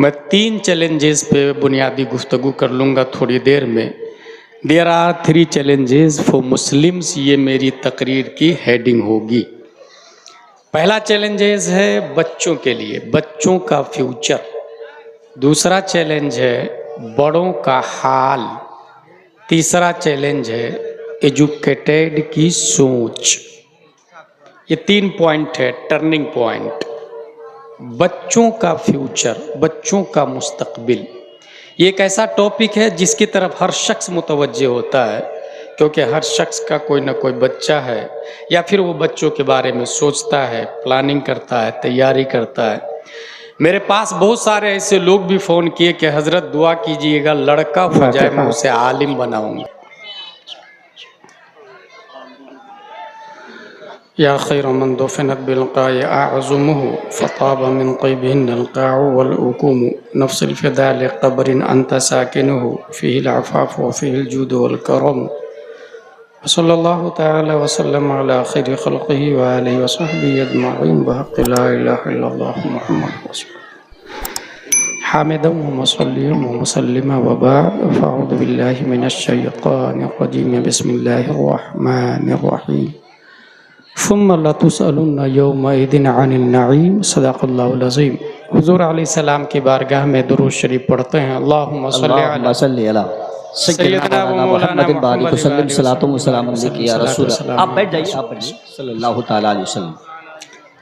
मैं 3 चैलेंजेस पे बुनियादी गुफ्तगू कर लूँगा थोड़ी देर में। There are 3 challenges for Muslims, ये मेरी तकरीर की हेडिंग होगी। पहला चैलेंजेस है बच्चों के लिए, बच्चों का फ्यूचर। दूसरा चैलेंज है बड़ों का हाल। तीसरा चैलेंज है एजुकेटेड की सोच। ये 3 पॉइंट है, टर्निंग पॉइंट। बच्चों का फ्यूचर, बच्चों का मुस्तकबिल, ये एक ऐसा टॉपिक है जिसकी तरफ हर शख्स मुतवज्जे होता है, क्योंकि हर शख्स का कोई ना कोई बच्चा है या फिर वो बच्चों के बारे में सोचता है, प्लानिंग करता है, तैयारी करता है। मेरे पास बहुत सारे ऐसे लोग भी फ़ोन किए कि हज़रत दुआ कीजिएगा, लड़का हो जाए मैं उसे आलिम बनाऊंगा। या खैर मन दुफिनत बिलक़ाय अअज़मुहु फ़ताब मिन क़ैबिहिन अलक़ाउ वल उक़ूमु नफ़्सिल फ़िदा लिक़ब्रिन अंत साकिनुहु फ़ीहिल अफ़ाफ़ु व फ़ीहिल जूदु वल करम। सल्लल्लाहु तआला व सल्लम अला खैरि ख़ल्क़िही व आलिहि व सहबिही अजमईन बहक़्क़ि ला इलाहा इल्लल्लाहु मुहम्मदुर रसूलुल्लाह। हामिदन व मुसल्लियन व मुसल्लिमा व बाद, फ़अऊज़ु बिल्लाहि मिनश शैतानिर रजीम। बिस्मिल्लाहिर रहमानिर रहीम। सुम्मा लतुसअलुन्ना यौमइज़िन अनिन नईम। सदक़ल्लाहुल अज़ीम। हुज़ूर अलैहिस्सलाम की बारगाह में दुरूद शरीफ पढ़ते हैं। अल्लाहुम्मा सल्लि अला सय्यदना व मौलाना मुहम्मद सल्लल्लाहु अलैहि वसल्लम।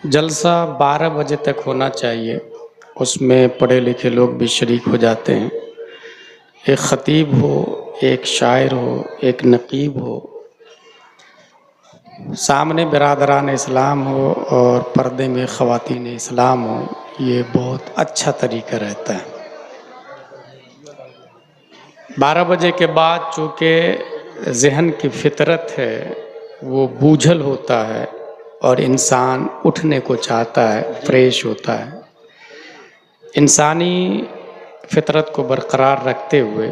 जलसा 12 बजे तक होना चाहिए, उसमें पढ़े लिखे लोग भी शरीक हो जाते हैं। एक ख़तीब हो, एक शायर हो, एक नकीब हो, सामने बिरादरान इस्लाम हो और पर्दे में ख़वातीन इस्लाम हो, ये बहुत अच्छा तरीका रहता है। 12 बजे के बाद चूँकि ज़हन की फितरत है वो बूझल होता है और इंसान उठने को चाहता है, फ्रेश होता है। इंसानी फितरत को बरकरार रखते हुए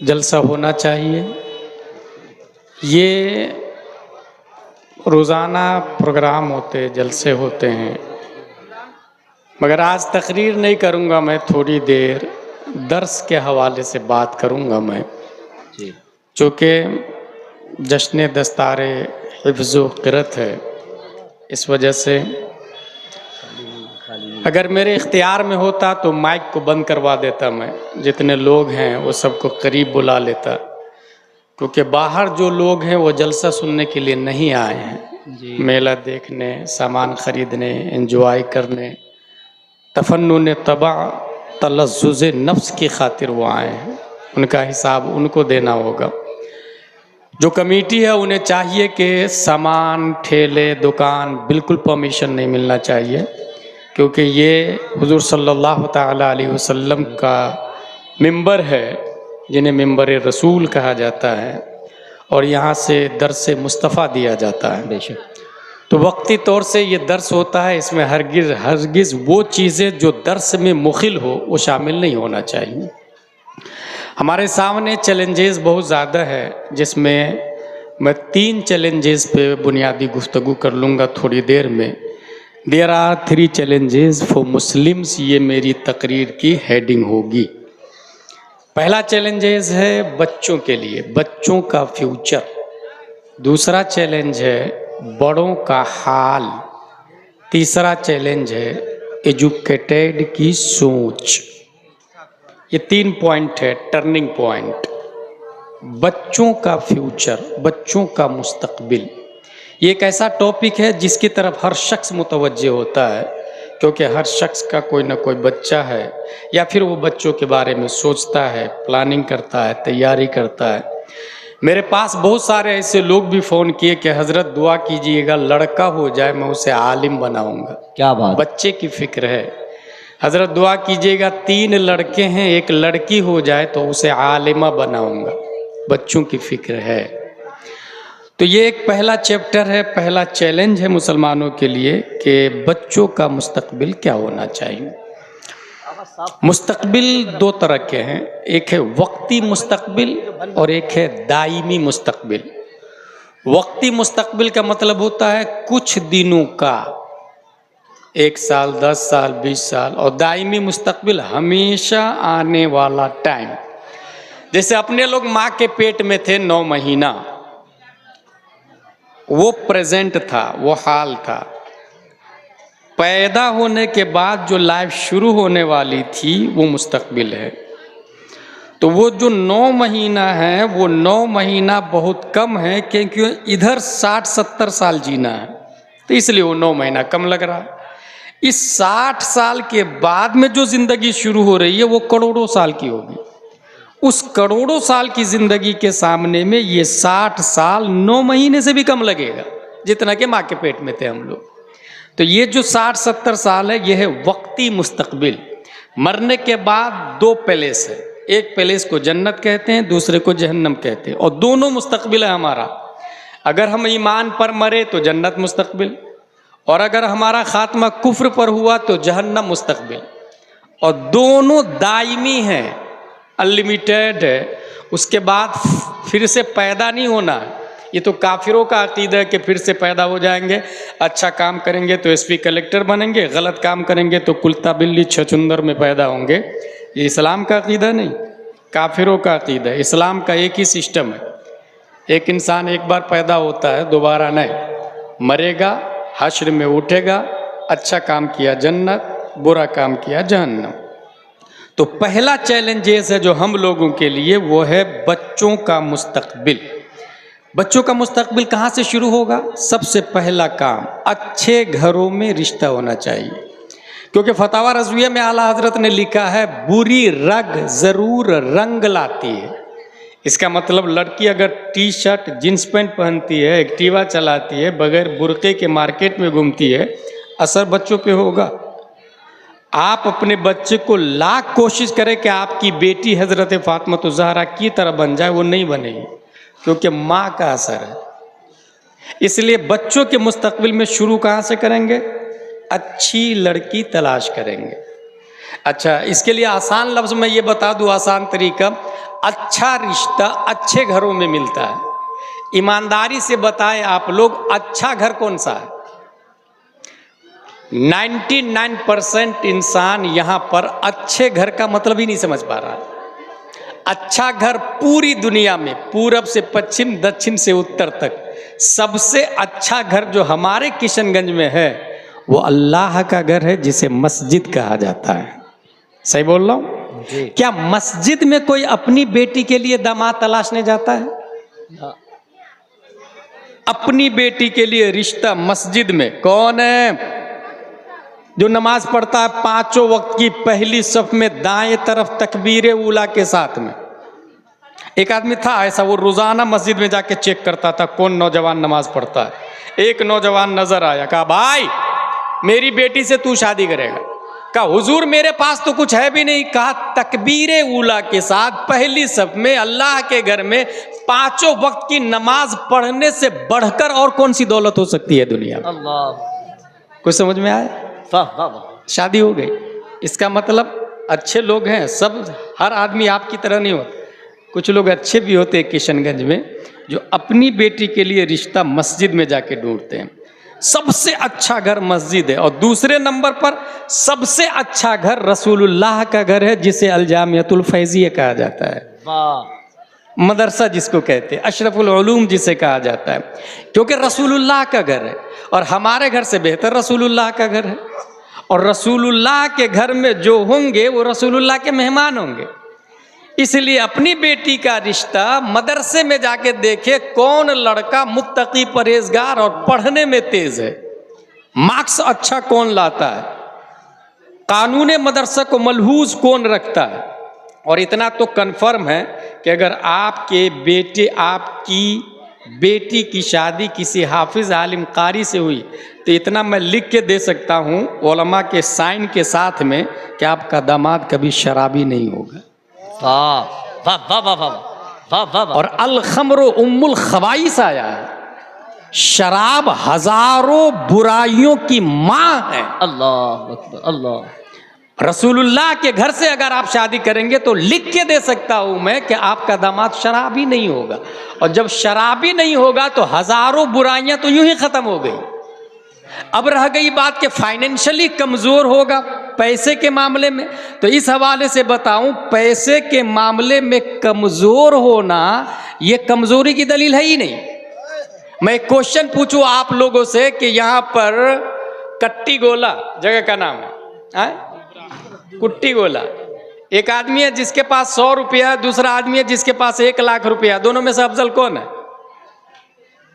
जलसा होना चाहिए। ये रोज़ाना प्रोग्राम होते, जलसे होते हैं, मगर आज तकरीर नहीं करूँगा मैं, थोड़ी देर दर्स के हवाले से बात करूँगा मैं। चूँकि जश्न दस्तारे हिफ्ज़ व क़िरत है, इस वजह से अगर मेरे इख्तियार में होता तो माइक को बंद करवा देता मैं, जितने लोग हैं वो सबको करीब बुला लेता, क्योंकि बाहर जो लोग हैं वो जलसा सुनने के लिए नहीं आए हैं, मेला देखने, सामान ख़रीदने, एंजॉय करने, तफन्नुन तबा तलज़्ज़ुज़ नफ्स की खातिर वो आए हैं। उनका हिसाब उनको देना होगा। जो कमेटी है उन्हें चाहिए कि सामान, ठेले, दुकान बिल्कुल परमिशन नहीं मिलना चाहिए, क्योंकि ये हुज़ूर सल्लल्लाहु तआला अलैहि वसल्लम का मिंबर है, जिन्हें मिंबर रसूल कहा जाता है, और यहाँ से दर्स मुस्तफ़ा दिया जाता है। बेशक तो वक्ती तौर से ये दर्स होता है, इसमें हरगिज़ वो चीज़ें जो दर्स में मुखिल हो वो शामिल नहीं होना चाहिए। हमारे सामने चैलेंजेस बहुत ज़्यादा है, जिसमें मैं 3 चैलेंजेस पे बुनियादी गुफ्तगू कर लूँगा थोड़ी देर में। There are 3 challenges for Muslims, ये मेरी तकरीर की हेडिंग होगी। पहला चैलेंजेस है बच्चों के लिए, बच्चों का फ्यूचर। दूसरा चैलेंज है बड़ों का हाल। तीसरा चैलेंज है एजुकेटेड की सोच। ये 3 पॉइंट है, टर्निंग पॉइंट। बच्चों का फ्यूचर, बच्चों का मुस्तकबिल, ये एक ऐसा टॉपिक है जिसकी तरफ हर शख्स मुतवज्जे होता है, क्योंकि हर शख्स का कोई ना कोई बच्चा है या फिर वो बच्चों के बारे में सोचता है, प्लानिंग करता है, तैयारी करता है। मेरे पास बहुत सारे ऐसे लोग भी फ़ोन किए कि हज़रत दुआ कीजिएगा, लड़का हो जाए मैं उसे आलिम बनाऊंगा। क्या बात, बच्चे की फ़िक्र है। हज़रत दुआ कीजिएगा, 3 लड़के हैं, एक लड़की हो जाए तो उसे आलिमा बनाऊंगा। बच्चों की फ़िक्र है। तो ये एक पहला चैप्टर है, पहला चैलेंज है मुसलमानों के लिए कि बच्चों का मुस्तकबिल क्या होना चाहिए। मुस्तकबिल 2 तरह के हैं, एक है वक्ती मुस्तकबिल और एक है दायमी मुस्तकबिल। वक्ती मुस्तकबिल का मतलब होता है कुछ दिनों का, 1 साल, 10 साल, 20 साल, और दायमी मुस्तकबिल हमेशा आने वाला टाइम। जैसे अपने लोग माँ के पेट में थे 9 महीना, वो प्रेजेंट था, वो हाल था। पैदा होने के बाद जो लाइफ शुरू होने वाली थी वो मुस्तकबिल है। तो वो जो 9 महीना है, वो 9 महीना बहुत कम है, क्योंकि इधर 60-70 साल जीना है, तो इसलिए वो 9 महीना कम लग रहा है। इस 60 साल के बाद में जो जिंदगी शुरू हो रही है वो करोड़ों साल की होगी। उस करोड़ों साल की जिंदगी के सामने में ये 60 साल 9 महीने से भी कम लगेगा, जितना कि माँ के पेट में थे हम लोग। तो ये जो 60-70 साल है, ये है वक्ती मुस्तकबिल। मरने के बाद 2 पैलेस है, एक पैलेस को जन्नत कहते हैं, दूसरे को जहन्नम कहते हैं, और दोनों मुस्तकबिल है हमारा। अगर हम ईमान पर मरे तो जन्नत मुस्तकबिल, और अगर हमारा खात्मा कुफ्र पर हुआ तो जहन्नम मुस्तकबिल। और दोनों दायमी हैं, अनलिमिटेड है। उसके बाद फिर से पैदा नहीं होना है। ये तो काफिरों का अकीदा है कि फिर से पैदा हो जाएंगे, अच्छा काम करेंगे तो एसपी कलेक्टर बनेंगे, गलत काम करेंगे तो कुत्ता बिल्ली छछुंदर में पैदा होंगे। ये इस्लाम का अकीदा नहीं, काफिरों का अकीदा है। इस्लाम का एक ही सिस्टम है, एक इंसान एक बार पैदा होता है, दोबारा नहीं, मरेगा, हश्र में उठेगा, अच्छा काम किया जन्नत, बुरा काम किया जहन्नम। तो पहला चैलेंजेस है जो हम लोगों के लिए, वो है बच्चों का मुस्तकबिल। बच्चों का मुस्तकबिल कहाँ से शुरू होगा? सबसे पहला काम, अच्छे घरों में रिश्ता होना चाहिए। क्योंकि फतावा रज़विया में आला हजरत ने लिखा है, बुरी रग जरूर रंग लाती है। इसका मतलब लड़की अगर टी शर्ट जींस पैंट पहनती है, एक्टिवा चलाती है, बगैर बुर्के के मार्केट में घूमती है, असर बच्चों पे होगा। आप अपने बच्चे को लाख कोशिश करें कि आपकी बेटी हजरत फातिमा ज़हरा की तरह बन जाए, वो नहीं बनेगी, क्योंकि माँ का असर है। इसलिए बच्चों के मुस्तकबिल में शुरू कहाँ से करेंगे? अच्छी लड़की तलाश करेंगे। अच्छा, इसके लिए आसान लफ्ज़ में ये बता दूँ, आसान तरीका, अच्छा रिश्ता अच्छे घरों में मिलता है। ईमानदारी से बताएं आप लोग, अच्छा घर कौन सा है? 99% इंसान यहाँ पर अच्छे घर का मतलब ही नहीं समझ पा रहा। अच्छा घर पूरी दुनिया में, पूरब से पश्चिम, दक्षिण से उत्तर तक, सबसे अच्छा घर जो हमारे किशनगंज में है वो अल्लाह का घर है, जिसे मस्जिद कहा जाता है। सही बोल रहा हूँ? क्या मस्जिद में कोई अपनी बेटी के लिए दामाद तलाशने जाता है? अपनी बेटी के लिए रिश्ता मस्जिद में कौन है? जो नमाज पढ़ता है 5 वक्त की पहली सफ में दाएं तरफ तकबीर उला के साथ में। एक आदमी था ऐसा, वो रोजाना मस्जिद में जाके चेक करता था कौन नौजवान नमाज पढ़ता है। एक नौजवान नजर आया, कहा भाई मेरी बेटी से तू शादी करेगा? कहा हुजूर मेरे पास तो कुछ है भी नहीं। कहा तकबीर उला के साथ पहली सफ में अल्लाह के घर में 5 वक्त की नमाज पढ़ने से बढ़कर और कौन सी दौलत हो सकती है दुनिया में? अल्लाह, कुछ समझ में आया? शादी हो गई। इसका मतलब अच्छे लोग हैं सब, हर आदमी आपकी तरह नहीं होता। कुछ लोग अच्छे भी होते हैं किशनगंज में, जो अपनी बेटी के लिए रिश्ता मस्जिद में जाके ढूंढते हैं। सबसे अच्छा घर मस्जिद है। और दूसरे नंबर पर सबसे अच्छा घर रसूलुल्लाह का घर है, जिसे अलजामियतुल फैजिया कहा जाता है। मदरसा जिसको कहते हैं, अशरफुल उलूम जिसे कहा जाता है, क्योंकि रसूलुल्लाह का घर है। और हमारे घर से बेहतर रसूलुल्लाह का घर है। और रसूलुल्लाह के घर में जो होंगे वो रसूलुल्लाह के मेहमान होंगे। इसलिए अपनी बेटी का रिश्ता मदरसे में जाके देखे कौन लड़का मुत्तकी परहेजगार और पढ़ने में तेज है, मार्क्स अच्छा कौन लाता है, कानून मदरसा को मलहूज कौन रखता है। और इतना तो कन्फर्म है कि अगर आपके बेटे, आपकी बेटी की शादी किसी हाफिज आलिम कारी से हुई तो इतना मैं लिख के दे सकता हूँ उलमा के साइन के साथ में कि आपका दामाद कभी शराबी नहीं होगा। वाह वाह वाह वाह वाह। और अल खमरो उम्मुल खबाइस आया है, शराब हजारों बुराइयों की माँ है। अल्लाह अकबर, अल्लाह। रसूलुल्लाह के घर से अगर आप शादी करेंगे तो लिख के दे सकता हूं मैं कि आपका दामाद शराबी नहीं होगा। और जब शराबी नहीं होगा तो हजारों बुराइयां तो यूं ही खत्म हो गई। अब रह गई बात कि फाइनेंशियली कमजोर होगा पैसे के मामले में, तो इस हवाले से बताऊं, पैसे के मामले में कमजोर होना ये कमजोरी की दलील है ही नहीं। मैं एक क्वेश्चन पूछूं आप लोगों से कि यहां पर कट्टी गोला जगह का नाम है, कुट्टी गोला, एक आदमी है जिसके पास 100 रुपया, दूसरा आदमी है जिसके पास 1 लाख रुपया, दोनों में से अफजल कौन है?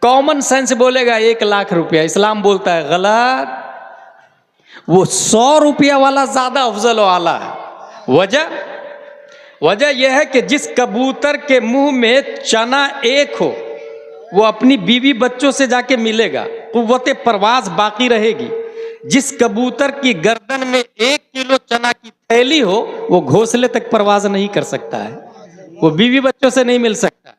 कॉमन सेंस बोलेगा 1 लाख रुपया, इस्लाम बोलता है गलत, वो 100 रुपया वाला ज्यादा अफजल वाला है। वजह यह है कि जिस कबूतर के मुंह में चना एक हो वो अपनी बीवी बच्चों से जाके मिलेगा, कुव्वते परवाज बाकी रहेगी। जिस कबूतर की गर्दन में 1 किलो चना की थैली हो वो घोंसले तक परवाज नहीं कर सकता है, वो बीवी बच्चों से नहीं मिल सकता।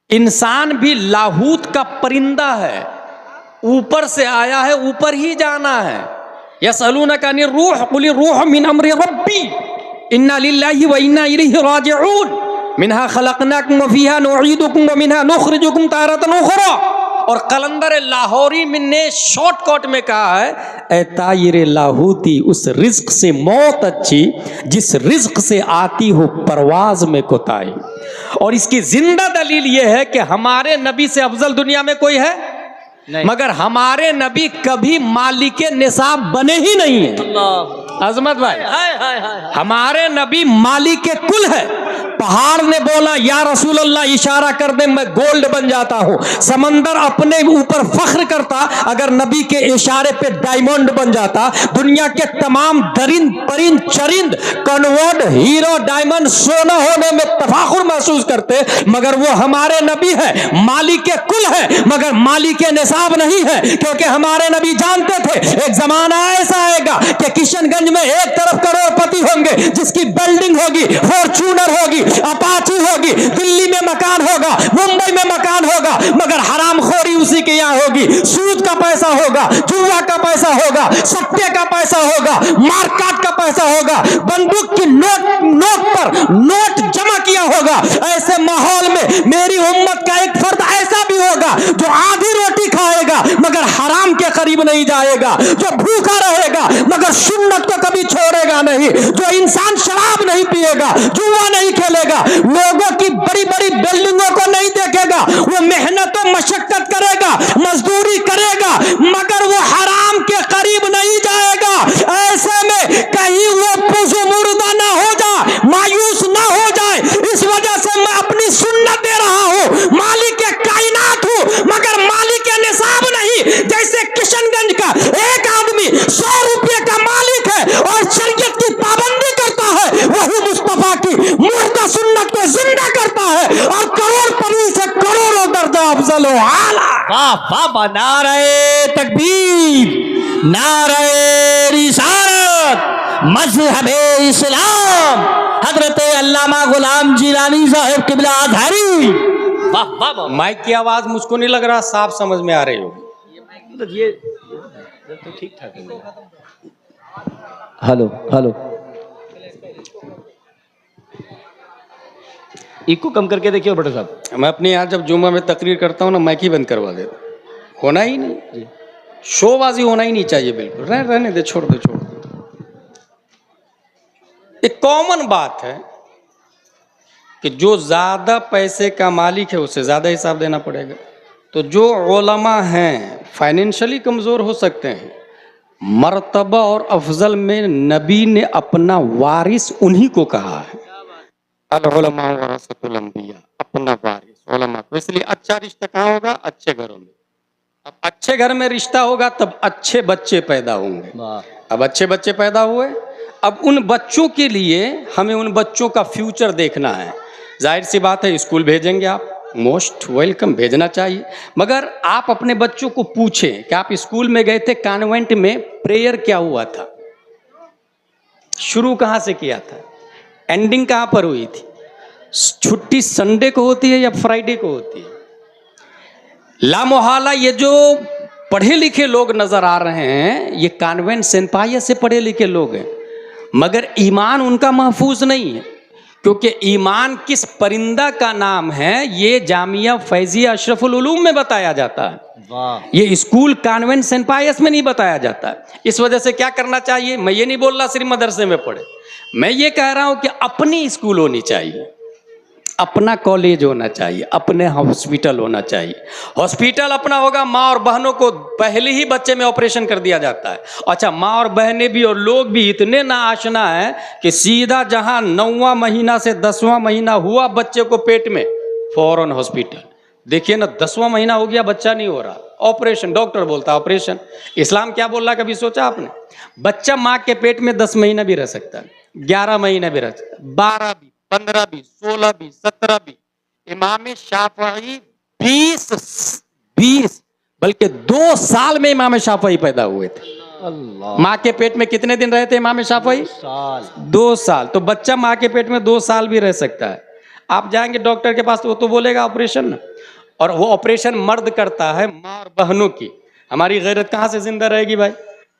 इंसान भी लाहूत का परिंदा है, ऊपर से आया है, ऊपर ही जाना है। यसअलूनका अनिर रूह कुल रूह मिन अम्रि रब्बी इन्ना लिल्लाहि व इन्ना इलैहि राजिऊन मिनहा खलकनाकुम व फीहा नुईदुकुम व मिनहा नुखरिजुकुम तारतन उखरा। और कलंदर लाहौरी ने शॉर्टकट में कहा है, ए तायरे लाहूती, उस रिज्क से मौत अच्छी जिस रिज्क से आती हो परवाज में कोताही। और इसकी जिंदा दलील यह है कि हमारे नबी से अफजल दुनिया में कोई है नहीं, मगर हमारे नबी कभी मालिक निसाब बने ही नहीं है। अजमत भाई, हमारे नबी मालिक कुल है। पहाड़ ने बोला या रसूल अल्लाह इशारा कर दे मैं गोल्ड बन जाता हूं, समंदर अपने ऊपर फख्र करता अगर नबी के इशारे पे डायमंड बन जाता। दुनिया के तमाम दरिंद परिंद चरिंद कन्वर्ट हीरो डायमंड सोना होने में तफाखुर महसूस करते, मगर वो हमारे नबी है, मालिक कुल है, मगर मालिक निसाब नहीं है। क्योंकि हमारे नबी जानते थे एक जमाना ऐसा आएगा कि किशनगंज में एक तरफ करोड़पति होंगे जिसकी बिल्डिंग होगी, फॉर्च्यूनर होगी, अपाची होगी, दिल्ली में मकान होगा, मुंबई में मकान होगा, मगर हरामखोरी उसी के यहाँ होगी। सूद का पैसा होगा, जुआ का पैसा होगा, सट्टे का पैसा होगा, मारकाट का पैसा होगा, बंदूक की नोट पर नोट जमा किया होगा। ऐसे माहौल में मेरी उम्मत का एक फर्द ऐसा भी होगा जो आधी रोटी खाएगा मगर हराम के करीब नहीं जाएगा, जो भूखा रहेगा मगर सुन्नत को कभी छोड़ेगा नहीं, जो इंसान शराब नहीं पिएगा, जुआ नहीं खेलेगा, लोगों की बड़ी बड़ी बिल्डिंगों को नहीं देखेगा, वो मेहनत और मशक्कत करेगा, मजदूरी करेगा, मगर वो हराम के करीब नहीं जाएगा। ऐसे में कहीं वो पुजु मुर्दा ना हो जाए, मायूस ना हो जाए, इस वजह से मैं अपनी सुन्नत दे रहा हूं। मालिक कायनात हूं मगर मालिक निसाब नहीं। जैसे किशनगंज का एक आदमी 100 रुपये का मालिक है और शरीयत की पाबंदी करता है, वही मुस्तफा की मुर्दा सुन्नत को जिंदा करता है और करोड़पति से करोड़ों दर्जा अफजल हो आला। वाह वाह, नारे तकबीर, नारे रिसालत, मजहबे इस्लाम, हजरत अल्लामा गुलाम जिलानी साहब किबला आधारी। वाह वाह, माइक की आवाज मुझको नहीं लग रहा साफ समझ में आ रही होगी। ये तो ठीक ठाक है। हेलो हेलो, इको कम करके देखिए बड़े साहब। मैं अपने यहाँ जब जुम्मा में तकरीर करता हूँ ना, माइक ही बंद करवा देता, होना ही नहीं, शोबाजी होना ही नहीं चाहिए बिल्कुल। रहने दे, छोड़ दे। एक कॉमन बात है कि जो ज्यादा पैसे का मालिक है उसे ज्यादा हिसाब देना पड़ेगा। तो जो उलमा हैं फाइनेंशियली कमजोर हो सकते हैं, मर्तबा और अफजल में नबी ने अपना वारिस उन्हीं को कहा है, अल-उलमा वरसतुल अंबिया, अपना वारिस उलमा को। इसलिए अच्छा रिश्ता कहाँ होगा? अच्छे घरों में। अब अच्छे घर में रिश्ता होगा तब अच्छे बच्चे पैदा होंगे। अब अच्छे बच्चे पैदा हुए, अब उन बच्चों के लिए हमें उन बच्चों का फ्यूचर देखना है। जाहिर सी बात है स्कूल भेजेंगे आप, मोस्ट वेलकम, भेजना चाहिए, मगर आप अपने बच्चों को पूछें कि आप स्कूल में गए थे, कॉन्वेंट में प्रेयर क्या हुआ था, शुरू कहाँ से किया था, एंडिंग कहाँ पर हुई थी, छुट्टी संडे को होती है या फ्राइडे को होती है। लामोहाला ये जो पढ़े लिखे लोग नजर आ रहे हैं ये कॉन्वेंट सेंपाया से पढ़े लिखे लोग हैं, मगर ईमान उनका महफूज नहीं है। क्योंकि ईमान किस परिंदा का नाम है ये जामिया फैजिया अशरफुल उलूम में बताया जाता है। वाह। ये स्कूल कॉन्वेंट सेंट पायस में नहीं बताया जाता है। इस वजह से क्या करना चाहिए, मैं ये नहीं बोल रहा सिर्फ मदरसे में पढ़े, मैं ये कह रहा हूं कि अपनी स्कूल होनी चाहिए, अपना कॉलेज होना चाहिए, अपने हॉस्पिटल होना चाहिए। हॉस्पिटल अपना होगा, माँ और बहनों को पहले ही बच्चे में ऑपरेशन कर दिया जाता है। अच्छा, माँ और बहनें भी और लोग भी इतने नाआशना है कि सीधा जहां 9वां महीना से 10वां महीना हुआ बच्चे को पेट में, फौरन हॉस्पिटल। देखिए ना, 10वां महीना हो गया, बच्चा नहीं हो रहा, ऑपरेशन, डॉक्टर बोलता है ऑपरेशन। इस्लाम क्या बोल रहा है, कभी सोचा आपने? बच्चा माँ के पेट में 10 महीना भी रह सकता है, 11 महीना भी रह सकता है, 12 भी, 15 भी, 16 भी, 17 भी। इमाम शाफई 20 बल्कि 2 साल में इमाम शाफई पैदा हुए थे। अल्लाह। माँ के पेट में कितने दिन रहे थे इमाम शाफई? 2 साल। तो बच्चा माँ के पेट में 2 साल भी रह सकता है। आप जाएंगे डॉक्टर के पास तो वो तो बोलेगा ऑपरेशन ना, और वो ऑपरेशन मर्द करता है, माँ और बहनों की। हमारी गैरत कहाँ से जिंदा रहेगी भाई?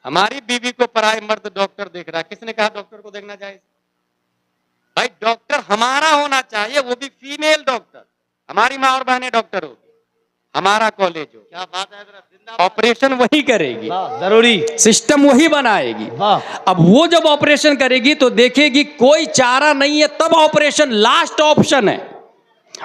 हमारी बीवी को पराए मर्द डॉक्टर देख रहा है, किसने कहा डॉक्टर को देखना चाहिए? भाई डॉक्टर हमारा होना चाहिए, वो भी फीमेल डॉक्टर। हमारी माँ और बहनें डॉक्टर होगी, हमारा कॉलेज हो। क्या बात है, ऑपरेशन वही करेगी, जरूरी सिस्टम वही बनाएगी। अब वो जब ऑपरेशन करेगी तो देखेगी कोई चारा नहीं है, तब ऑपरेशन लास्ट ऑप्शन है।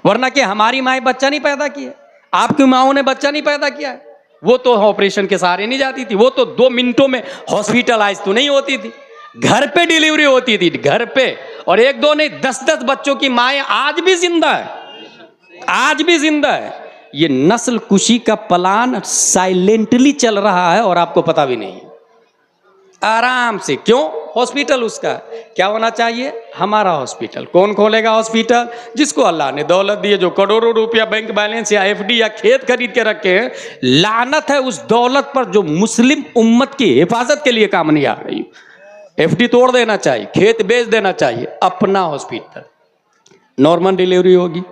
वरना कि हमारी माँ बच्चा नहीं पैदा किया, आपकी माओ ने बच्चा नहीं पैदा किया, वो तो ऑपरेशन के सहारे नहीं जाती थी, वो तो 2 मिनटों में हॉस्पिटलाइज तो नहीं होती थी, घर पे डिलीवरी होती थी, घर पे। और 1-2 नहीं, 10-10 बच्चों की माएँ आज भी जिंदा है, आज भी जिंदा है। ये नस्ल कुशी का प्लान साइलेंटली चल रहा है और आपको पता भी नहीं है। आराम से, क्यों? हॉस्पिटल उसका क्या होना चाहिए? हमारा हॉस्पिटल। कौन खोलेगा हॉस्पिटल? जिसको अल्लाह ने दौलत दी है, जो करोड़ों रुपया बैंक बैलेंस या एफडी या खेत खरीद के रखे हैं। लानत है उस दौलत पर जो मुस्लिम उम्मत की हिफाजत के लिए काम नहीं आ रही। एफडी तोड़ देना चाहिए, खेत बेच देना चाहिए, अपना हॉस्पिटल। नॉर्मल डिलीवरी होगी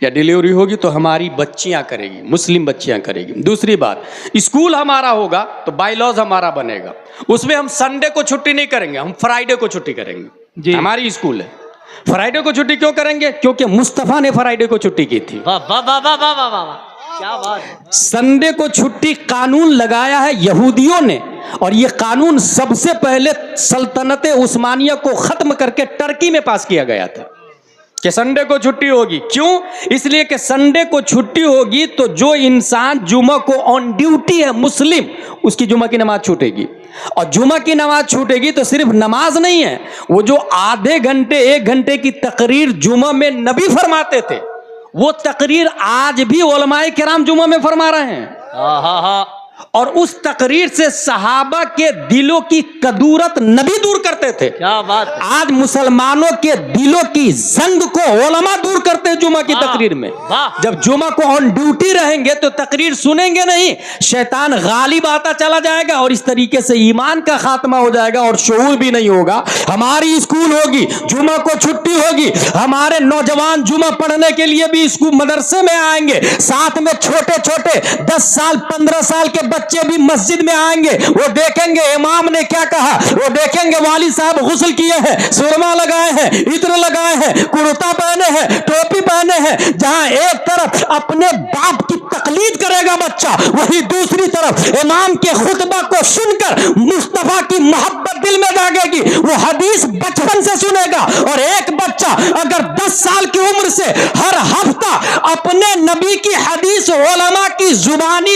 या डिलीवरी होगी तो हमारी बच्चियां करेगी, मुस्लिम बच्चियां करेगी। दूसरी बात, स्कूल हमारा होगा तो बायलॉज हमारा बनेगा, उसमें हम संडे को छुट्टी नहीं करेंगे, हम फ्राइडे को छुट्टी करेंगे जी। हमारी स्कूल है, फ्राइडे को छुट्टी क्यों करेंगे? क्योंकि मुस्तफा ने फ्राइडे को छुट्टी की थी। वाह वाह वाह वाह वाह वाह, क्या बात। संडे को छुट्टी कानून लगाया है यहूदियों ने, और ये कानून सबसे पहले सल्तनत उस्मानिया को खत्म करके टर्की में पास किया गया था कि संडे को छुट्टी होगी। क्यों? इसलिए कि संडे को छुट्टी होगी तो जो इंसान जुमा को ऑन ड्यूटी है मुस्लिम, उसकी जुमा की नमाज छूटेगी। और जुमा की नमाज छूटेगी तो सिर्फ नमाज नहीं है, वो जो आधे घंटे 1 घंटे की तकरीर जुमा में नबी फरमाते थे, वो तकरीर आज भी उलमाए किराम जुमा में फरमा रहे हैं। और उस तकरीर से सहाबा के दिलों की कदूरत नबी दूर करते थे। क्या बात। आज मुसलमानों के दिलों की जंग को उलमा दूर करते हैं जुमा की तकरीर में। जब जुमा को ऑन ड्यूटी रहेंगे तो तकरीर सुनेंगे नहीं, शैतान गालिब आता चला जाएगा और इस तरीके से ईमान का खात्मा हो जाएगा और शऊर भी नहीं होगा। हमारी स्कूल होगी, जुमा को छुट्टी होगी, हमारे नौजवान जुमा पढ़ने के लिए भी स्कूल मदरसे में आएंगे, साथ में छोटे छोटे 10 साल 15 साल के बच्चे भी मस्जिद में आएंगे। वो देखेंगे इमाम ने क्या कहा, वो देखेंगे वाली साहब गुस्ल किए हैं, सुरमा लगाए हैं, इत्र लगाए हैं, कुर्ता पहने हैं, टोपी पहने हैं। जहां एक तरफ अपने बाप की तकलीद करेगा बच्चा, वही दूसरी तरफ इमाम के खुतबा को सुनकर मुस्तफा की मोहब्बत दिल में जागेगी, वो हदीस बचपन से सुनेगा। और एक बच्चा अगर 10 साल की उम्र से हर हफ्ता अपने नबी की हदीस उलमा की जुबानी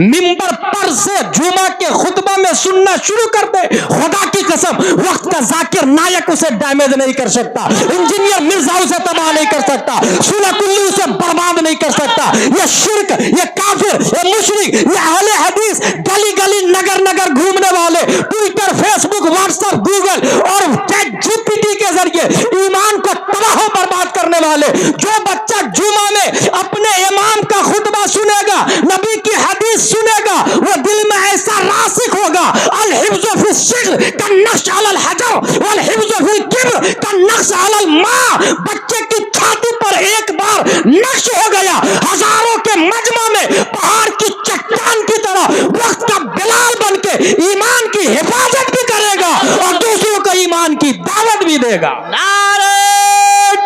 मिंबर पर से जुमा के खुतबा में सुनना शुरू कर दे, खुदा की कसम वक्त का जाकिर नायक उसे डैमेज नहीं कर सकता, इंजीनियर मिर्जा उसे तबाह नहीं कर सकता, सुना कुल्लू उसे बर्बाद नहीं कर सकता। ये शिर्क, ये काफिर, ये मुशरिक, ये अहले हदीस गली गली नगर नगर घूमने वाले, ट्विटर फेसबुक व्हाट्सएप गूगल और चैट जीपीटी के जरिए ईमान को तबाह बर्बाद करने वाले, जो बच्चा जुमा में अपने इमाम का खुतबा सुनेगा, नबी की हदीस सुनेगा, वो दिल में ऐसा रासिक होगा, अल हिफ्ज़ फी शिग्र का नक्श अलल हजर वल हिफ्ज़ फी किब्र का नक्श अलल माँ। बच्चे की छाती पर एक बार नक्श हो गया, हजारों के मजमा में पहाड़ की चट्टान की तरह वक्त का बिलाल बनके ईमान की हिफाजत भी करेगा और दूसरों को ईमान की दावत भी देगा। नारे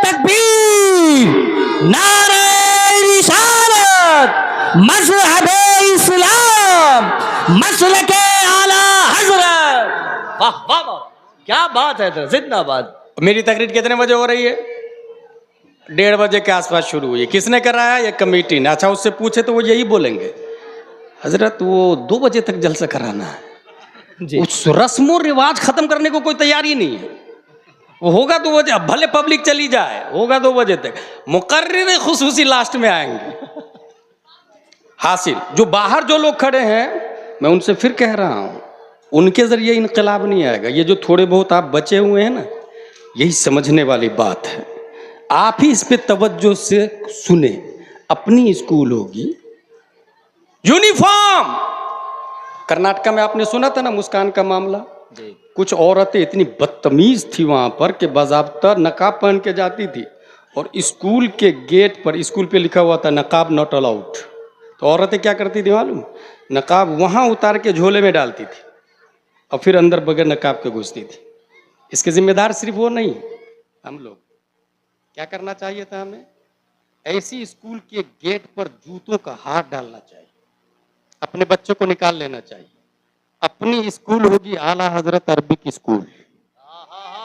तकबीर, नारे रिसालत, मज़हबे इस्लाम मसलके आला हजरत। वाह वाह वाह, क्या बात है तो जिंदाबाद। मेरी तकरीर कितने बजे हो रही है? 1:30 बजे के आसपास शुरू हुई। किसने कराया? ये कमेटी ने। अच्छा, उससे पूछे तो वो यही बोलेंगे, हजरत वो 2 बजे तक जलसा कराना है। जी उस रस्म रिवाज खत्म करने को कोई तैयार ही नहीं है। वो होगा 2 बजे, भले पब्लिक चली जाए, होगा 2 बजे तक। मुकर्रिर खुसूसी लास्ट में आएंगे। हासिल जो बाहर जो लोग खड़े हैं, मैं उनसे फिर कह रहा हूं, उनके जरिए इनकलाब नहीं आएगा। ये जो थोड़े बहुत आप बचे हुए हैं ना, यही समझने वाली बात है। आप ही इस पे तवज्जो से सुने। अपनी स्कूल होगी, यूनिफॉर्म। कर्नाटका में आपने सुना था ना मुस्कान का मामला। जी कुछ औरतें इतनी बदतमीज थी वहां पर कि बाज़ाब्ता नकाब पहन के जाती थी, और स्कूल के गेट पर, स्कूल पे लिखा हुआ था नकाब नॉट अलाउड। तो औरतें क्या करती थी मालूम? नकाब वहां उतार के झोले में डालती थी और फिर अंदर बगैर नकाब के घुसती थी। इसके जिम्मेदार सिर्फ वो नहीं, हम लोग। क्या करना चाहिए था हमें? ऐसी स्कूल के गेट पर जूतों का हार डालना चाहिए, अपने बच्चों को निकाल लेना चाहिए। अपनी स्कूल होगी आला हजरत अरबिक स्कूल,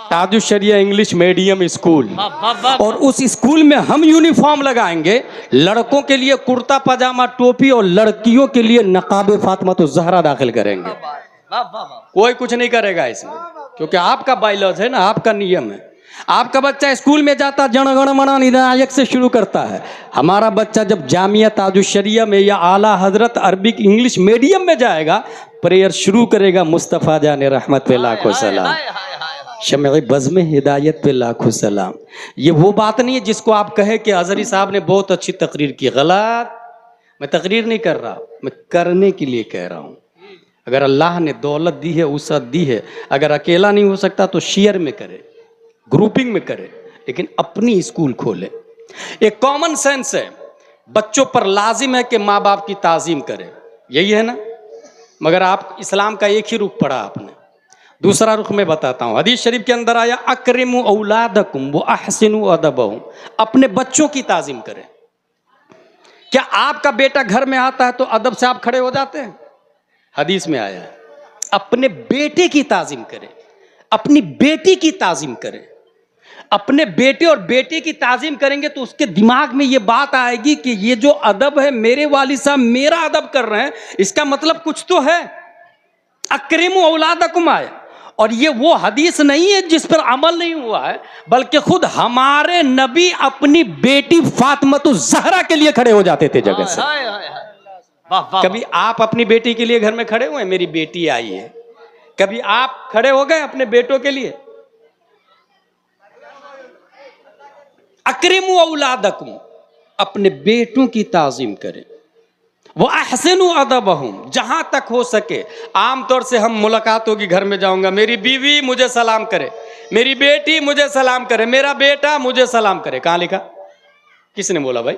ताजुश शरिया इंग्लिश मीडियम स्कूल, वाह वाह वाह, और उस स्कूल में हम यूनिफॉर्म लगाएंगे। लड़कों के लिए कुर्ता पजामा टोपी और लड़कियों के लिए नकाब फातिमा तो जहरा दाखिल करेंगे। वाह वाह वाह। कोई कुछ नहीं करेगा इसमें, क्योंकि आपका बायलॉज है ना, आपका नियम है। आपका बच्चा स्कूल में जाता जनगण मन अधिनायक से शुरू करता है। हमारा बच्चा जब जामिया ताजुश शरिया में या आला हजरत अरबिक इंग्लिश मीडियम में जाएगा, प्रेयर शुरू करेगा मुस्तफ़ा जाने रहमत पे लाखों सलाम, हाय हाय हाय हाय। शम्ए बज़्म हिदायत पे लाखों सलाम। ये वो बात नहीं है जिसको आप कहे कि अजहरी साहब ने बहुत अच्छी तकरीर की। गलत। मैं तकरीर नहीं कर रहा, मैं करने के लिए कह रहा हूँ। अगर अल्लाह ने दौलत दी है, वसअत दी है, अगर अकेला नहीं हो सकता तो शेयर में करे, ग्रुपिंग में करे, लेकिन अपनी स्कूल खोले। एक कॉमन सेंस है, बच्चों पर लाजिम है कि माँ बाप की ताजीम करें, यही है ना? मगर आप इस्लाम का एक ही रुख पढ़ा आपने, दूसरा रुख मैं बताता हूँ। हदीस शरीफ के अंदर आया अक्रिमु औलादकुम व अहसिनु अदबहुम, अपने बच्चों की ताजीम करें। क्या आपका बेटा घर में आता है तो अदब से आप खड़े हो जाते हैं? हदीस में आया है अपने बेटे की ताजीम करें, अपनी बेटी की ताजीम करें। अपने बेटे और बेटे की ताजीम करेंगे तो उसके दिमाग में ये बात आएगी कि ये जो अदब है, मेरे वालिद साहब मेरा अदब कर रहे हैं, इसका मतलब कुछ तो है। अक्रिमु औलादकुम आया, और ये वो हदीस नहीं है जिस पर अमल नहीं हुआ है, बल्कि खुद हमारे नबी अपनी बेटी फातिमा ज़हरा के लिए खड़े हो जाते थे जगह से। हाय हाय हाय। वाह वाह। कभी आप अपनी बेटी के लिए घर में खड़े हुए? मेरी बेटी आई है। कभी आप खड़े हो गए अपने बेटों के लिए? अक्रिमु औलादकुम, अपने बेटों की ताजीम करें। वो अहसिनु अदबहुम, जहां तक हो सके। आमतौर से हम मुलाकात होगी, घर में जाऊंगा, मेरी बीवी मुझे सलाम करे, मेरी बेटी मुझे सलाम करे, मेरा बेटा मुझे सलाम करे। कहां लिखा? किसने बोला भाई?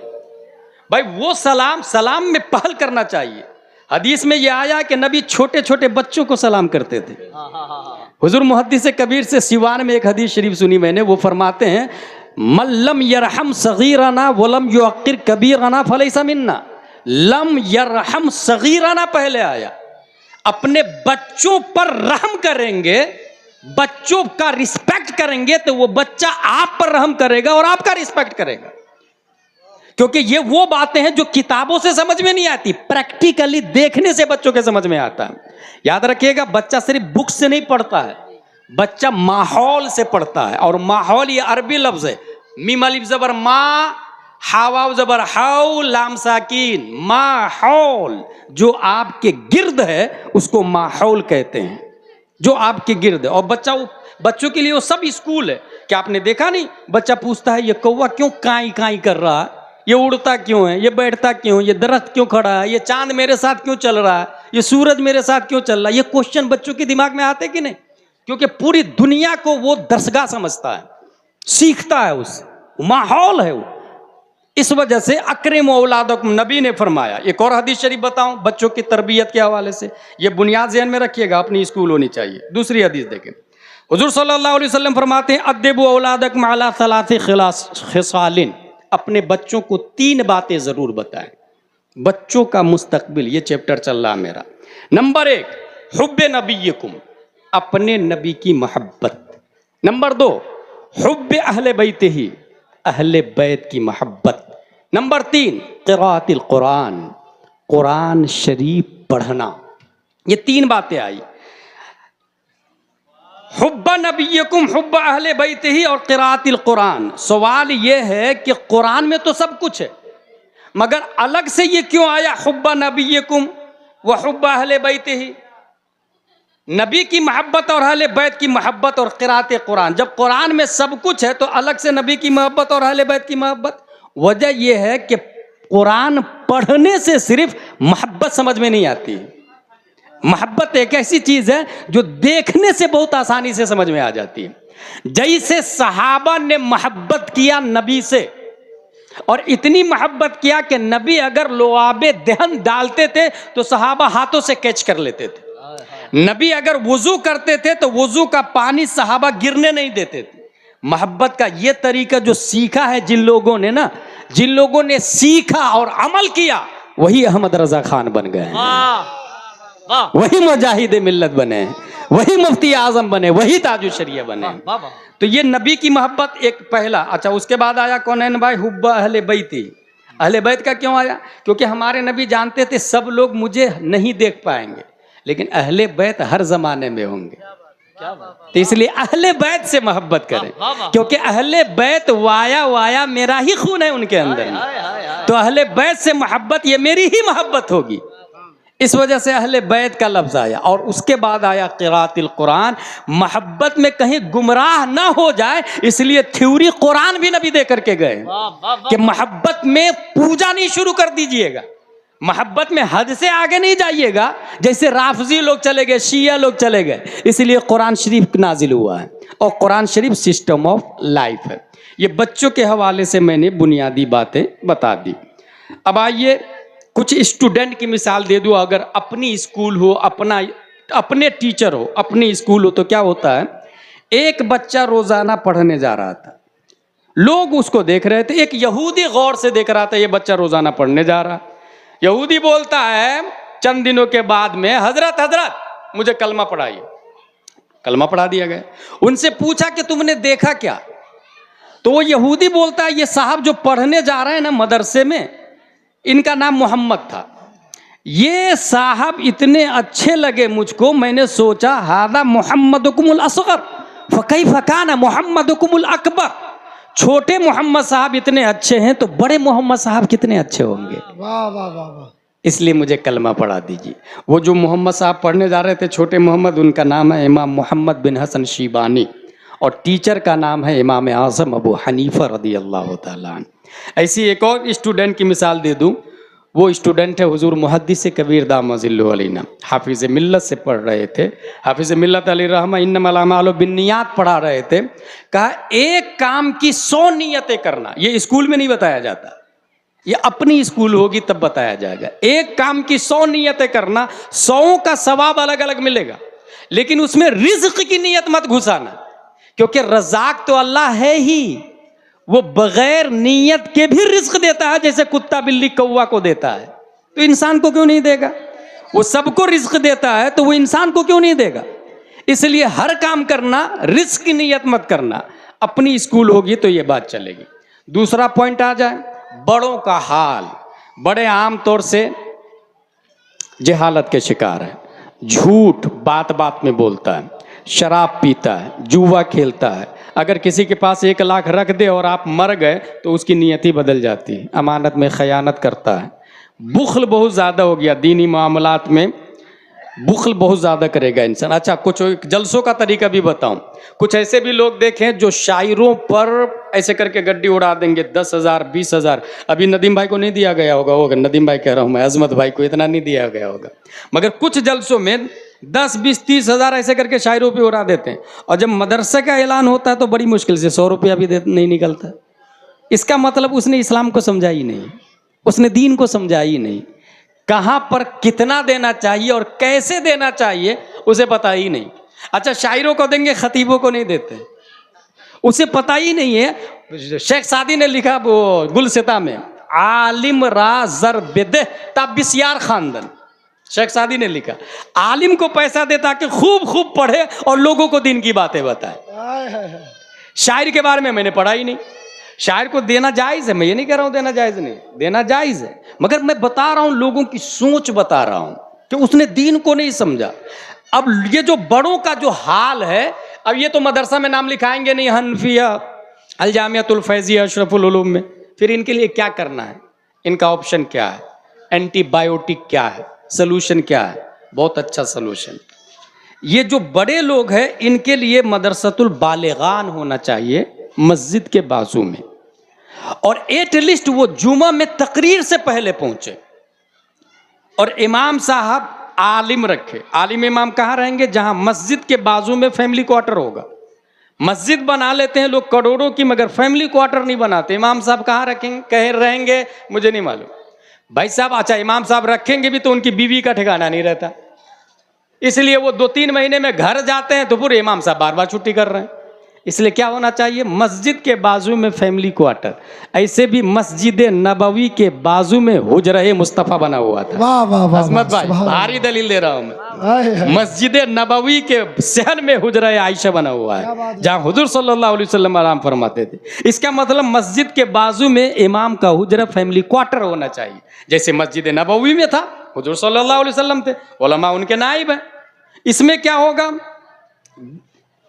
भाई वो सलाम, सलाम में पहल करना चाहिए। हदीस में यह आया कि नबी छोटे छोटे बच्चों को सलाम करते थे। हुजूर मुहद्दिस कबीर से सिवान में एक हदीस शरीफ सुनी मैंने, वो फरमाते हैं मल्लम यरहम सगीरना वलम युअक्किर कबीरना फलैसा मिन्ना। लम यरहम सगीरना पहले आया। अपने बच्चों पर रहम करेंगे, बच्चों का रिस्पेक्ट करेंगे, तो वो बच्चा आप पर रहम करेगा और आपका रिस्पेक्ट करेगा। क्योंकि ये वो बातें हैं जो किताबों से समझ में नहीं आती, प्रैक्टिकली देखने से बच्चों के समझ में आता है। याद रखिएगा, बच्चा सिर्फ बुक से नहीं पढ़ता है, बच्चा माहौल से पढ़ता है। और माहौल ये अरबी लफ्ज है, मीम अलिफ जबर मा, हावाव जबर हाउ, लाम साकिन। माहौल जो आपके गिर्द है उसको माहौल कहते हैं, जो आपके गिर्द है। और बच्चा, बच्चों के लिए वो सब स्कूल है। क्या आपने देखा नहीं, बच्चा पूछता है ये कौवा क्यों काई काई कर रहा है, ये उड़ता क्यों है, ये बैठता क्यों, ये दरख्त क्यों खड़ा है, ये चांद मेरे साथ क्यों चल रहा है, ये सूरज मेरे साथ क्यों चल रहा है। ये क्वेश्चन बच्चों के दिमाग में आते कि नहीं? क्योंकि पूरी दुनिया को वो दरसगाह समझता है, सीखता है, उससे माहौल है वो। इस वजह से अकरम औलादकुम नबी ने फरमाया। एक और हदीस शरीफ बताऊं बच्चों की तरबियत के हवाले से, ये बुनियाद ज़हन में रखिएगा, अपनी स्कूल होनी चाहिए। दूसरी हदीस देखें, हुजूर सल्लल्लाहु अलैहि वसल्लम फरमाते हैं अद्दिबु औलादकुम अला सलासी खिसालिन, अपने बच्चों को 3 बातें जरूर बताएं। बच्चों का मुस्तकबिल, ये चैप्टर चल रहा मेरा। नंबर 1 हुब्बे नबीयकुम, अपने नबी की मोहब्बत। नंबर 2 हुब्बे अहले बैत ही, अहले बैत की मोहब्बत। नंबर 3 क़िराअतिल कुरान, कुरान शरीफ पढ़ना। ये 3 बातें आई, हुब्बा नबीयकुम, हुब्बा अहले बैत ही और क़िराअतिल कुरान। सवाल ये है कि कुरान में तो सब कुछ है, मगर अलग से ये क्यों आया हुब्बा नबीयकुम व हुब्बा अहले बैत ही? नबी की मोहब्बत और अहले बैत की मोहब्बत और क़िराअत कुरान। जब कुरान में सब कुछ है तो अलग से नबी की मोहब्बत और अहले बैत की मोहब्बत। वजह यह है कि कुरान पढ़ने से सिर्फ मोहब्बत समझ में नहीं आती। मोहब्बत एक ऐसी चीज है जो देखने से बहुत आसानी से समझ में आ जाती है। जैसे सहाबा ने मोहब्बत किया नबी से, और इतनी मोहब्बत किया कि नबी अगर लोआबे दहन डालते थे तो सहाबा हाथों से कैच कर लेते थे। नबी अगर वुजू करते थे तो वुजू का पानी सहाबा गिरने नहीं देते थे। मोहब्बत का ये तरीका जो सीखा है जिन लोगों ने ना, जिन लोगों ने सीखा और अमल किया, वही अहमद रजा खान बन गए, वही मुजाहिद मिल्लत बने, वही मुफ्ती आजम बने, वही ताजुश शरिया बने। तो ये नबी की मोहब्बत एक पहला। अच्छा, उसके बाद आया कौन है भाई? हुब्बा अहले बैती। अहले बैत का क्यों आया? क्योंकि हमारे नबी जानते थे सब लोग मुझे नहीं देख पाएंगे, लेकिन अहले बैत हर जमाने में होंगे। तो इसलिए अहले बैत से मोहब्बत करें, क्योंकि अहले बैत वाया वाया मेरा ही खून है उनके अंदर में। तो अहले बैत से मोहब्बत ये मेरी ही मोहब्बत होगी, इस वजह से अहले बैत का लफ्ज आया। और उसके बाद आया क़िराअतिल कुरान। मोहब्बत में कहीं गुमराह ना हो जाए इसलिए थ्योरी कुरान भी नबी दे करके गए कि मोहब्बत में पूजा नहीं शुरू कर दीजिएगा, मोहब्बत में हद से आगे नहीं जाइएगा, जैसे राफजी लोग चले गए, शिया लोग चले गए। इसलिए कुरान शरीफ नाजिल हुआ है, और कुरान शरीफ सिस्टम ऑफ लाइफ है। ये बच्चों के हवाले से मैंने बुनियादी बातें बता दी। अब आइए कुछ स्टूडेंट की मिसाल दे दूं। अगर अपनी स्कूल हो, अपने टीचर हो, अपनी स्कूल हो, तो क्या होता है? एक बच्चा रोजाना पढ़ने जा रहा था, लोग उसको देख रहे थे। एक यहूदी गौर से देख रहा था, ये बच्चा रोजाना पढ़ने जा रहा। यहूदी बोलता है चंद दिनों के बाद में, हजरत मुझे कलमा पढ़ाइए। कलमा पढ़ा दिया गया। उनसे पूछा कि तुमने देखा क्या? तो वो यहूदी बोलता है ये साहब जो पढ़ने जा रहे हैं ना मदरसे में, इनका नाम मोहम्मद था। ये साहब इतने अच्छे लगे मुझको, मैंने सोचा हादा मोहम्मदकुमुल असगर फकैफ काना मोहम्मदकुमुल अकबर। छोटे मोहम्मद साहब इतने अच्छे हैं तो बड़े मोहम्मद साहब कितने अच्छे होंगे। वाह वाह वाह वाह। इसलिए मुझे कलमा पढ़ा दीजिए। वो जो मोहम्मद साहब पढ़ने जा रहे थे, छोटे मोहम्मद, उनका नाम है इमाम मोहम्मद बिन हसन शीबानी, और टीचर का नाम है इमाम आज़म अबू हनीफा रदी अल्लाह ताला अन्हु। ऐसी एक और स्टूडेंट की मिसाल दे दूं। वो स्टूडेंट है हुजूर मुहद्दिस कबीर दामजिल्लु अलैना, हाफिज़ मिल्लत से पढ़ रहे थे। हाफिज़ मिल्लत अलैहिर्रहमा इन्नमल अमालु बिन्नियात पढ़ा रहे थे। कहा एक काम की 100 नियतें करना। ये स्कूल में नहीं बताया जाता, ये अपनी स्कूल होगी तब बताया जाएगा। एक काम की 100 नियतें करना, 100 का सवाब अलग अलग मिलेगा, लेकिन उसमें रिज्क की नियत मत घुसाना, क्योंकि रज़ाक तो अल्लाह है ही, वो बगैर नियत के भी रिज्क देता है, जैसे कुत्ता बिल्ली कौवा को देता है, तो इंसान को क्यों नहीं देगा? वो सबको रिज्क देता है तो वो इंसान को क्यों नहीं देगा? इसलिए हर काम करना, रिज्क की नियत मत करना। अपनी स्कूल होगी तो ये बात चलेगी। दूसरा पॉइंट आ जाए, बड़ों का हाल। बड़े आम तौर से जहालत के शिकार है, झूठ बात बात में बोलता है, शराब पीता है, जुआ खेलता है। अगर किसी के पास 1 लाख रख दे और आप मर गए तो उसकी नियत ही बदल जाती है। अमानत में खयानत करता है। बुख्ल बहुत ज़्यादा हो गया, दीनी मामलात में बुख्ल बहुत ज़्यादा करेगा इंसान। अच्छा, कुछ जलसों का तरीका भी बताऊं। कुछ ऐसे भी लोग देखें जो शायरों पर ऐसे करके गड्डी उड़ा देंगे, 10,000 20,000। अभी नदीम भाई को नहीं दिया गया होगा, नदीम भाई कह रहा हूँ मैं, अजमत भाई को इतना नहीं दिया गया होगा, मगर कुछ जलसों में 10, 20, 30,000 ऐसे करके शायरों पे उड़ा देते हैं। और जब मदरसे का ऐलान होता है तो बड़ी मुश्किल से 100 रुपया भी नहीं निकलता। इसका मतलब उसने इस्लाम को समझा ही नहीं, उसने दीन को समझा ही नहीं। कहाँ पर कितना देना चाहिए और कैसे देना चाहिए उसे पता ही नहीं। अच्छा, शायरों को देंगे, खतीबों को नहीं देते, उसे पता ही नहीं है। शेख सादी ने लिखा वो गुलसिता में, आलिम रा जर बेदे तब बिसियार खानदन। शेख सादी ने लिखा, आलिम को पैसा दे ताकि खूब खूब पढ़े और लोगों को दिन की बातें बताए। शायर के बारे में मैंने पढ़ा ही नहीं। शायर को देना जायज है, मैं ये नहीं कह रहा हूं देना जायज नहीं, देना जायज है, मगर मैं बता रहा हूं लोगों की सोच बता रहा हूं कि उसने दीन को नहीं समझा। अब ये जो बड़ों का जो हाल है, अब ये तो मदरसा में नाम लिखाएंगे नहीं, हनफिया अल जामियातुल फैजिया अशरफुल उलूम में, फिर इनके लिए क्या करना है, इनका ऑप्शन क्या है, एंटीबायोटिक क्या है, सोल्यूशन क्या है? बहुत अच्छा सोल्यूशन। ये जो बड़े लोग हैं इनके लिए मदरसतुल बालिगान होना चाहिए मस्जिद के बाजू में, और एटलीस्ट वो जुमा में तकरीर से पहले पहुंचे और इमाम साहब आलिम रखे। आलिम इमाम कहाँ रहेंगे? जहां मस्जिद के बाजू में फैमिली क्वार्टर होगा। मस्जिद बना लेते हैं लोग करोड़ों की, मगर फैमिली क्वार्टर नहीं बनाते। इमाम साहब कहाँ रखेंगे, कहीं रहेंगे, मुझे नहीं मालूम भाई साहब। अच्छा, इमाम साहब रखेंगे भी तो उनकी बीवी का ठिकाना नहीं रहता, इसलिए वो 2-3 महीने में घर जाते हैं तो पूरे इमाम साहब बार बार छुट्टी कर रहे हैं। इसलिए क्या होना चाहिए? मस्जिद के बाजू में फैमिली क्वार्टर। ऐसे भी मस्जिद नबवी के बाजू में हुजरा मुस्तफ़ा बना हुआ था। वाह वाह वाह, अजमत भाई, भारी दलील दे रहा हूं मैं। मस्जिद नबवी के सहन में हुजरा आयशा बना हुआ है, जहां हुजूर सल्लल्लाहु अलैहि वसल्लम आराम फरमाते थे। इसका मतलब मस्जिद के बाजू में इमाम का हुजरा फैमिली क्वार्टर होना चाहिए, जैसे मस्जिद नबवी में था, हुजूर सल्लल्लाहु अलैहि वसल्लम थे, उलमा उनके नाइब हैं। इसमें क्या होगा?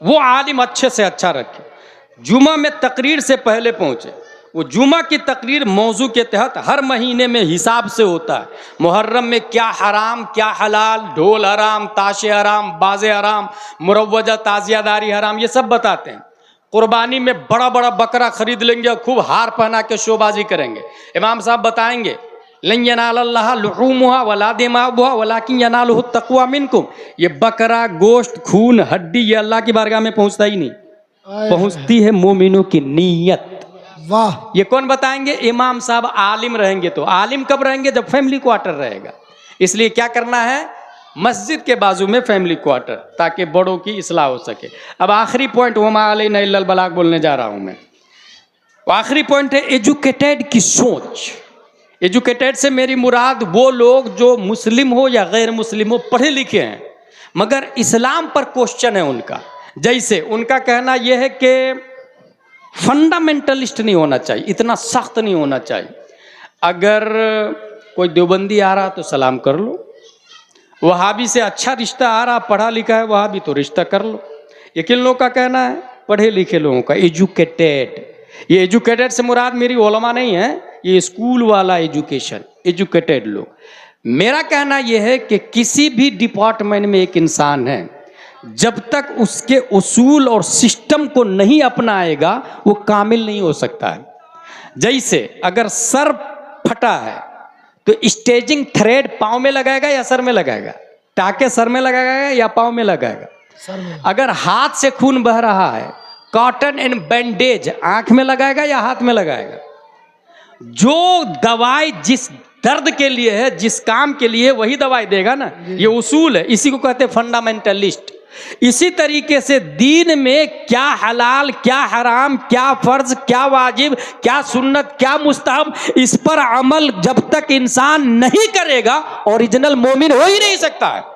वो आलिम अच्छे से अच्छा रखे, जुमा में तकरीर से पहले पहुंचे। वो जुमा की तकरीर मौजू के तहत हर महीने में हिसाब से होता है। मुहर्रम में क्या हराम क्या हलाल, ढोल हराम, ताशे हराम, बाजे हराम, मुरव्वजा ताजियादारी हराम, ये सब बताते हैं। कुर्बानी में बड़ा बड़ा बकरा खरीद लेंगे और खूब हार पहना के शोबाजी करेंगे। इमाम साहब बताएंगे, लन यनालल्लाह लुहूमुहा वला दिमाउहा वलाकिन यनालुहु तक़वा मिनकुम। ये बकरा, गोश्त, खून, हड्डी, ये अल्लाह की बारगाह में पहुंचता ही नहीं, पहुंचती है मोमिनों की नीयत। वाह, ये कौन बताएंगे? इमाम साहब आलिम रहेंगे। तो आलिम कब रहेंगे? जब फैमिली क्वार्टर रहेगा। इसलिए क्या करना है? मस्जिद के बाजू में फैमिली क्वार्टर, ताकि बड़ों की इस्लाह हो सके। अब आखिरी पॉइंट वमा अलैना इल्लल बलाग बोलने जा रहा हूं मैं। आखिरी पॉइंट है एजुकेटेड की सोच। एजुकेटेड से मेरी मुराद वो लोग जो मुस्लिम हो या गैर मुस्लिम हो, पढ़े लिखे हैं, मगर इस्लाम पर क्वेश्चन है उनका। जैसे उनका कहना यह है कि फंडामेंटलिस्ट नहीं होना चाहिए, इतना सख्त नहीं होना चाहिए। अगर कोई देवबंदी आ रहा तो सलाम कर लो, वहाबी से अच्छा रिश्ता आ रहा, पढ़ा लिखा है वहाबी, तो रिश्ता कर लो। ये किन लोगों का कहना है? पढ़े लिखे लोगों का, एजुकेटेड। ये एजुकेटेड से मुराद मेरी उलमा नहीं है, ये स्कूल वाला एजुकेशन, एजुकेटेड लोग। मेरा कहना यह है कि किसी भी डिपार्टमेंट में एक इंसान है, जब तक उसके उसूल और सिस्टम को नहीं अपनाएगा वो कामिल नहीं हो सकता है। जैसे अगर सर फटा है तो स्टेजिंग थ्रेड पाँव में लगाएगा या सर में लगाएगा? टाके सर में लगाएगा या पाँव में लगाएगा? सर में। अगर हाथ से खून बह रहा है, कॉटन एंड बैंडेज आंख में लगाएगा या हाथ में लगाएगा? जो दवाई जिस दर्द के लिए है, जिस काम के लिए, वही दवाई देगा ना। ये उसूल है, इसी को कहते हैं फंडामेंटलिस्ट। इसी तरीके से दीन में क्या हलाल क्या हराम, क्या फर्ज क्या वाजिब, क्या सुन्नत क्या मुस्तहब, इस पर अमल जब तक इंसान नहीं करेगा ओरिजिनल मोमिन हो ही नहीं सकता है।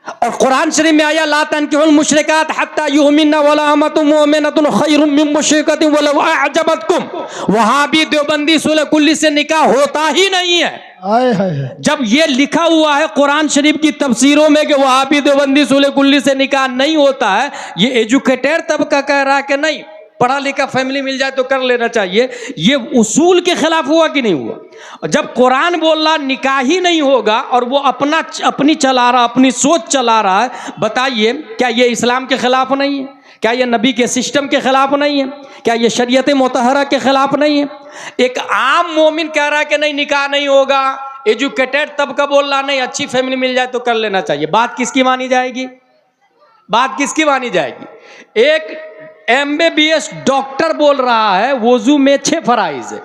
और कुरान शरीफ में आया ला तनकिहुल मुशरिकात हत्ता युमिनना वला अमतुम मुमिनतुन खैरुम मिन मुशरिकतिन वलौ अअजबतकुम। वहां भी देवबंदी सूरह कुल्ली से निकाह होता ही नहीं है। आए हाय, जब ये लिखा हुआ है कुरान शरीफ की तफसीरों में कि वहां भी देवबंदी सूरह कुल्ली से निकाह नहीं होता है, ये एजुकेटेड तबका कह रहा है कि नहीं, पढ़ा लिखा फैमिली मिल जाए तो कर लेना चाहिए। ये उसूल के खिलाफ हुआ कि नहीं हुआ? जब कुरान बोल रहा निकाह ही नहीं होगा और वो अपनी चला रहा, अपनी सोच चला रहा है, बताइए क्या ये इस्लाम के खिलाफ नहीं है? क्या ये नबी के सिस्टम के खिलाफ नहीं है? क्या ये शरीयत मुतहरा के खिलाफ नहीं है? एक आम मोमिन कह रहा है कि नहीं निकाह नहीं होगा, एजुकेटेड तबका बोल रहा नहीं, अच्छी फैमिली मिल जाए तो कर लेना चाहिए। बात किसकी मानी जाएगी? बात किसकी मानी जाएगी? एक MBBS डॉक्टर बोल रहा है वजू में 6 फराइज है,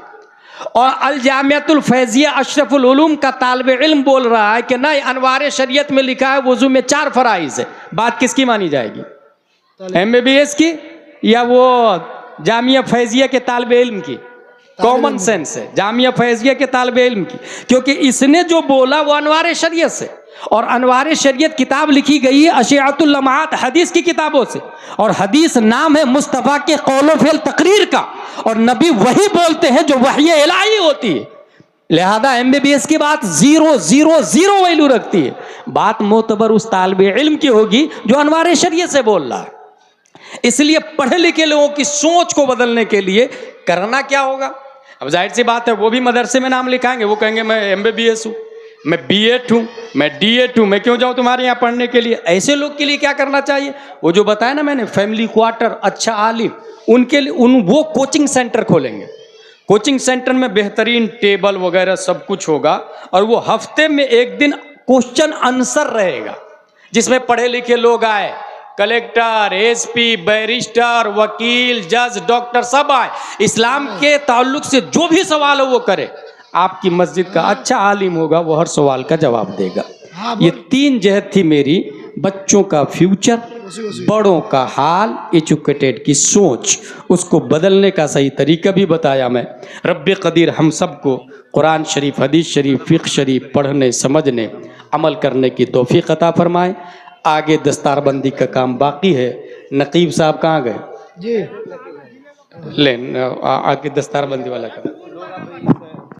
और अल जामियातुल फैजिया अशरफुल उलूम का तालिब इल्म बोल रहा है कि नहीं, अनवार शरीयत में लिखा है वजू में 4 फराइज है। बात किसकी मानी जाएगी? MBBS की या वो जामिया फैजिया के तालिब इल्म की? कॉमन सेंस है, जामिया फैजिया के तालिबे इल्म की, क्योंकि इसने जो बोला वो अनवार शरीयत से, और अनवार शरीयत किताब लिखी गई है अशियातुल लम्हात हदीस की किताबों से, और हदीस नाम है मुस्तफ़ा के कौलो फेल तकरीर का, और नबी वही बोलते हैं जो वही इलाही होती है। लिहाजा MBBS की बात 000 वैल्यू रखती है। बात मोतबर उस तालिबे इल्म की होगी जो अनवार शरीयत से बोल रहा है। इसलिए पढ़े लिखे लोगों की सोच को बदलने के लिए करना क्या होगा? अब जाहिर सी बात है, वो भी मदरसे में नाम लिखाएंगे, वो कहेंगे मैं MBBS हूँ, मैं B.Ed हूँ, मैं D.Ed हूँ, मैं क्यों जाऊँ तुम्हारे यहाँ पढ़ने के लिए? ऐसे लोग के लिए क्या करना चाहिए? वो जो बताया ना मैंने, फैमिली क्वार्टर, अच्छा आलिम, उनके लिए वो कोचिंग सेंटर खोलेंगे। कोचिंग सेंटर में बेहतरीन टेबल वगैरह सब कुछ होगा, और वो हफ्ते में एक दिन क्वेश्चन आंसर रहेगा, जिसमें पढ़े लिखे लोग आए, कलेक्टर, SP, बैरिस्टर, वकील, जज, डॉक्टर सब आए, इस्लाम के ताल्लुक से जो भी सवाल हो वो करे। आपकी मस्जिद का अच्छा आलिम होगा, वो हर सवाल का जवाब देगा। ये 3 जहत थी मेरी, बच्चों का फ्यूचर, बड़ों का हाल, एजुकेटेड की सोच, उसको बदलने का सही तरीका भी बताया मैं। रब्बे कदीर हम सबको कुरान शरीफ, हदीस शरीफ, फ़िक़्ह शरीफ पढ़ने, समझने, अमल करने की तौफीक अता फरमाए। आगे दस्तारबंदी का काम बाकी है। नकीब साहब कहाँ गए? जी, ले आगे दस्तारबंदी वाला काम।